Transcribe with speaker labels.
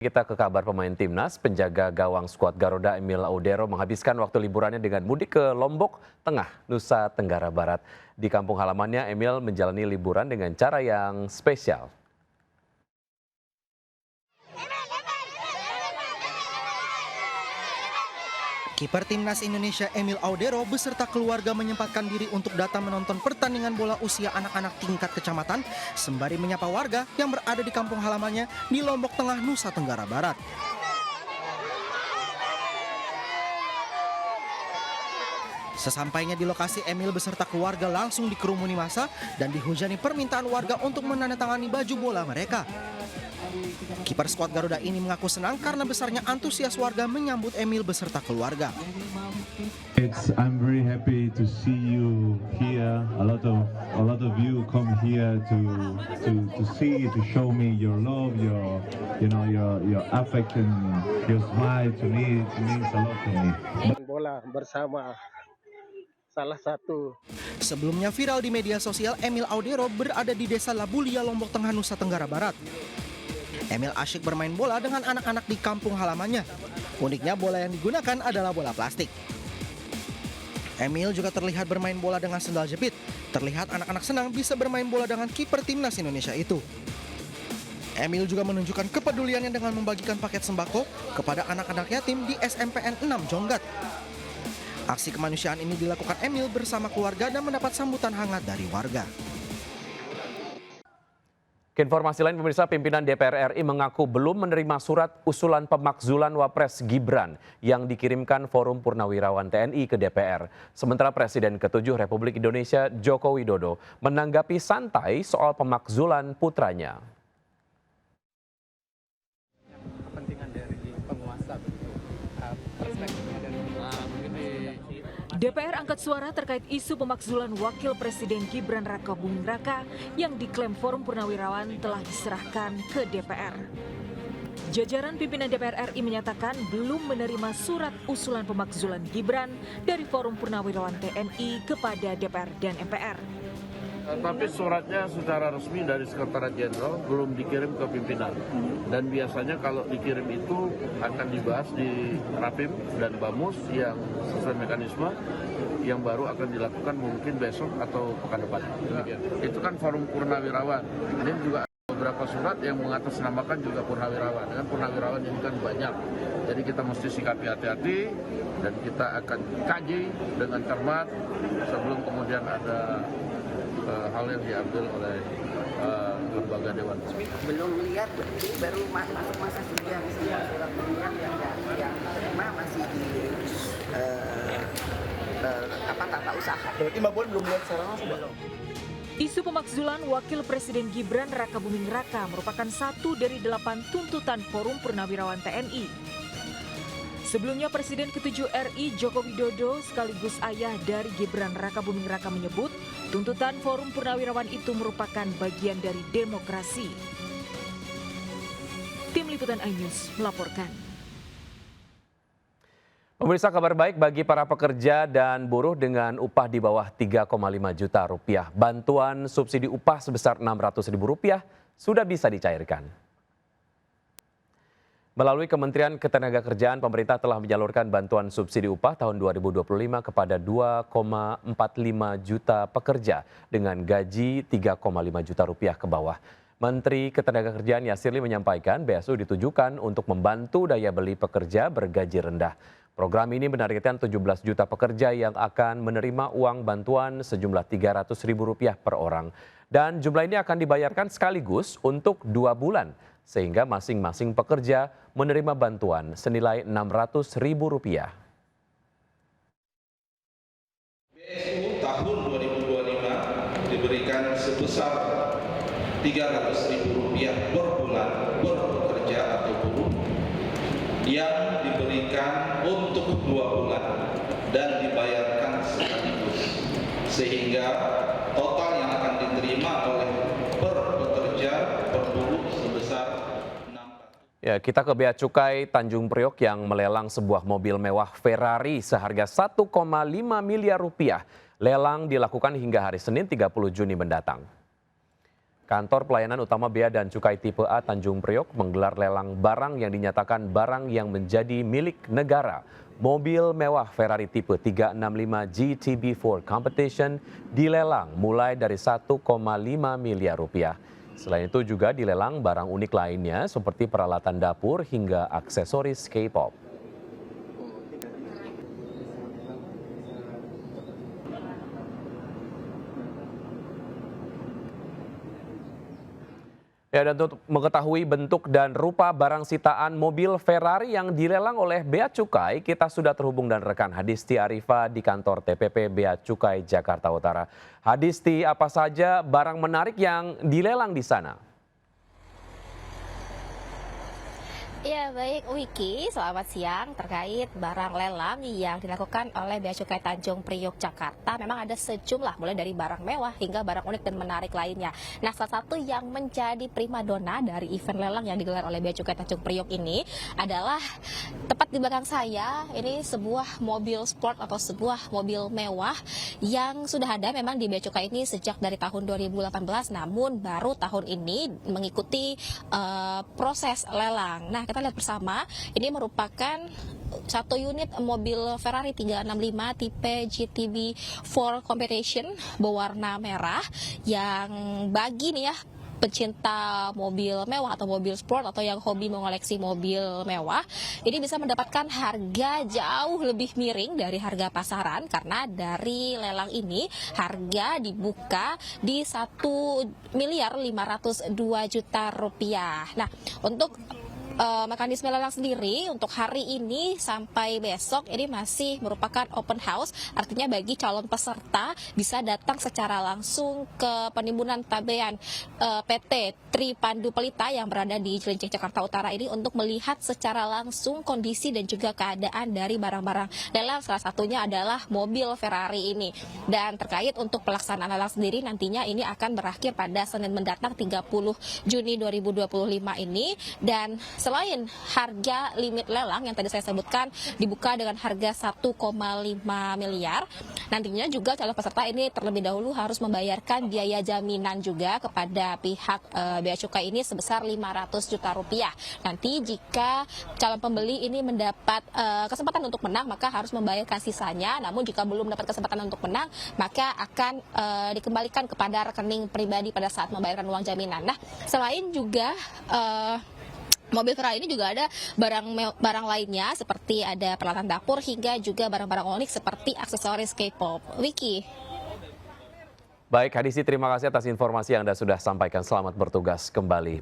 Speaker 1: Kita ke kabar pemain timnas, penjaga gawang skuad Garuda Emil Audero menghabiskan waktu liburannya dengan mudik ke Lombok Tengah, Nusa Tenggara Barat. Di kampung halamannya, Emil menjalani liburan dengan cara yang spesial.
Speaker 2: Kiper timnas Indonesia Emil Audero beserta keluarga menyempatkan diri untuk datang menonton pertandingan bola usia anak-anak tingkat kecamatan sembari menyapa warga yang berada di kampung halamannya di Lombok Tengah, Nusa Tenggara Barat. Sesampainya di lokasi, Emil beserta keluarga langsung dikerumuni massa dan dihujani permintaan warga untuk menandatangani baju bola mereka. Kiper skuad Garuda ini mengaku senang karena besarnya antusias warga menyambut Emil beserta keluarga.
Speaker 3: I'm very happy to see you here. A lot of you come here to see, to show me your love, your affection, your smile. To me, it means a lot to me.
Speaker 4: Bola bersama salah satu.
Speaker 2: Sebelumnya viral di media sosial, Emil Audero berada di Desa Labulia, Lombok Tengah, Nusa Tenggara Barat. Emil asyik bermain bola dengan anak-anak di kampung halamannya. Uniknya bola yang digunakan adalah bola plastik. Emil juga terlihat bermain bola dengan sendal jepit. Terlihat anak-anak senang bisa bermain bola dengan kiper timnas Indonesia itu. Emil juga menunjukkan kepeduliannya dengan membagikan paket sembako kepada anak-anak yatim di SMPN 6 Jonggat. Aksi kemanusiaan ini dilakukan Emil bersama keluarga dan mendapat sambutan hangat dari warga.
Speaker 1: Informasi lain, pemirsa, pimpinan DPR RI mengaku belum menerima surat usulan pemakzulan Wapres Gibran yang dikirimkan Forum Purnawirawan TNI ke DPR. Sementara Presiden ke-7 Republik Indonesia Joko Widodo menanggapi santai soal pemakzulan putranya.
Speaker 5: Kepentingan dari penguasa perspektifnya dari
Speaker 6: DPR angkat suara terkait isu pemakzulan Wakil Presiden Gibran Rakabuming Raka yang diklaim Forum Purnawirawan telah diserahkan ke DPR. Jajaran pimpinan DPR RI menyatakan belum menerima surat usulan pemakzulan Gibran dari Forum Purnawirawan TNI kepada DPR dan MPR.
Speaker 7: Tapi suratnya secara resmi dari Sekretariat Jenderal belum dikirim ke pimpinan. Dan biasanya kalau dikirim itu akan dibahas di Rapim dan Bamus yang sesuai mekanisme yang baru akan dilakukan mungkin besok atau pekan depan. Itu kan Forum Purnawirawan. Ini juga ada beberapa surat yang mengatasnamakan juga Purnawirawan. Dengan Purnawirawan ini kan banyak. Jadi kita mesti sikapi hati-hati dan kita akan kaji dengan cermat sebelum kemudian ada hal yang diambil oleh lembaga dewan.
Speaker 8: Belum lihat, baru masuk masa sidang, semua surat pemilihan yang terima masih di tata usaha.
Speaker 2: Berarti Mbak Puan belum lihat secara langsung?
Speaker 6: Isu pemakzulan Wakil Presiden Gibran Rakabuming Raka merupakan satu dari 8 tuntutan Forum Purnawirawan TNI. Sebelumnya Presiden ke-7 RI Joko Widodo sekaligus ayah dari Gibran Rakabuming Raka menyebut tuntutan Forum Purnawirawan itu merupakan bagian dari demokrasi. Tim Liputan iNews melaporkan.
Speaker 1: Pemirsa, kabar baik bagi para pekerja dan buruh dengan upah di bawah 3,5 juta rupiah. Bantuan subsidi upah sebesar Rp600.000 sudah bisa dicairkan. Melalui Kementerian Ketenagakerjaan, pemerintah telah menyalurkan bantuan subsidi upah tahun 2025 kepada 2,45 juta pekerja dengan gaji 3,5 juta rupiah ke bawah. Menteri Ketenagakerjaan Yasirli menyampaikan BSU ditujukan untuk membantu daya beli pekerja bergaji rendah. Program ini menargetkan 17 juta pekerja yang akan menerima uang bantuan sejumlah Rp300.000 per orang. Dan jumlah ini akan dibayarkan sekaligus untuk 2 bulan. Sehingga masing-masing pekerja menerima bantuan senilai Rp600.000.
Speaker 9: BSU tahun 2025 diberikan sebesar Rp300.000 per bulan per pekerja atau buruh yang diberikan untuk 2 bulan dan dibayarkan sekaligus, sehingga total yang akan diterima oleh per pekerja per buruh sebesar
Speaker 1: Ya, kita ke Bea Cukai Tanjung Priok yang melelang sebuah mobil mewah Ferrari seharga 1,5 miliar rupiah. Lelang dilakukan hingga hari Senin 30 Juni mendatang. Kantor Pelayanan Utama Bea dan Cukai Tipe A Tanjung Priok menggelar lelang barang yang dinyatakan barang yang menjadi milik negara. Mobil mewah Ferrari tipe 365 GTB4 Competition dilelang mulai dari 1,5 miliar rupiah. Selain itu juga dilelang barang unik lainnya seperti peralatan dapur hingga aksesoris K-pop. Ya, dan untuk mengetahui bentuk dan rupa barang sitaan mobil Ferrari yang dilelang oleh Bea Cukai, kita sudah terhubung dan rekan Hadisti Arifa di kantor TPP Bea Cukai Jakarta Utara. Hadisti, apa saja barang menarik yang dilelang di sana?
Speaker 10: Ya baik Wiki, selamat siang. Terkait barang lelang yang dilakukan oleh Bea Cukai Tanjung Priok Jakarta, memang ada sejumlah mulai dari barang mewah hingga barang unik dan menarik lainnya. Nah, salah satu yang menjadi primadona dari event lelang yang digelar oleh Bea Cukai Tanjung Priok ini adalah tepat di belakang saya. Ini sebuah mobil sport atau sebuah mobil mewah yang sudah ada memang di Bea Cukai ini sejak dari tahun 2018, namun baru tahun ini mengikuti proses lelang. Nah, kita lihat bersama, ini merupakan satu unit mobil Ferrari 365 tipe GTB4 Competition berwarna merah yang bagi nih ya pencinta mobil mewah atau mobil sport atau yang hobi mengoleksi mobil mewah, ini bisa mendapatkan harga jauh lebih miring dari harga pasaran karena dari lelang ini harga dibuka di 1.502 miliar rupiah. Nah, untuk mekanisme lelang sendiri untuk hari ini sampai besok ini masih merupakan open house, artinya bagi calon peserta bisa datang secara langsung ke penimbunan tabean PT Tri Pandu Pelita yang berada di Cilincing Jakarta Utara ini untuk melihat secara langsung kondisi dan juga keadaan dari barang-barang lelang, salah satunya adalah mobil Ferrari ini. Dan terkait untuk pelaksanaan lelang sendiri nantinya ini akan berakhir pada Senin mendatang 30 Juni 2025 ini, dan selain harga limit lelang yang tadi saya sebutkan dibuka dengan harga 1,5 miliar, nantinya juga calon peserta ini terlebih dahulu harus membayarkan biaya jaminan juga kepada pihak Bea Cukai ini sebesar 500 juta rupiah. Nanti jika calon pembeli ini mendapat kesempatan untuk menang, maka harus membayarkan sisanya. Namun jika belum mendapat kesempatan untuk menang, maka akan dikembalikan kepada rekening pribadi pada saat membayarkan uang jaminan. Nah, selain juga mobil Ferrari ini juga ada barang lainnya seperti ada peralatan dapur hingga juga barang-barang unik seperti aksesoris K-pop. Wiki.
Speaker 1: Baik, Hadisti, terima kasih atas informasi yang Anda sudah sampaikan. Selamat bertugas kembali.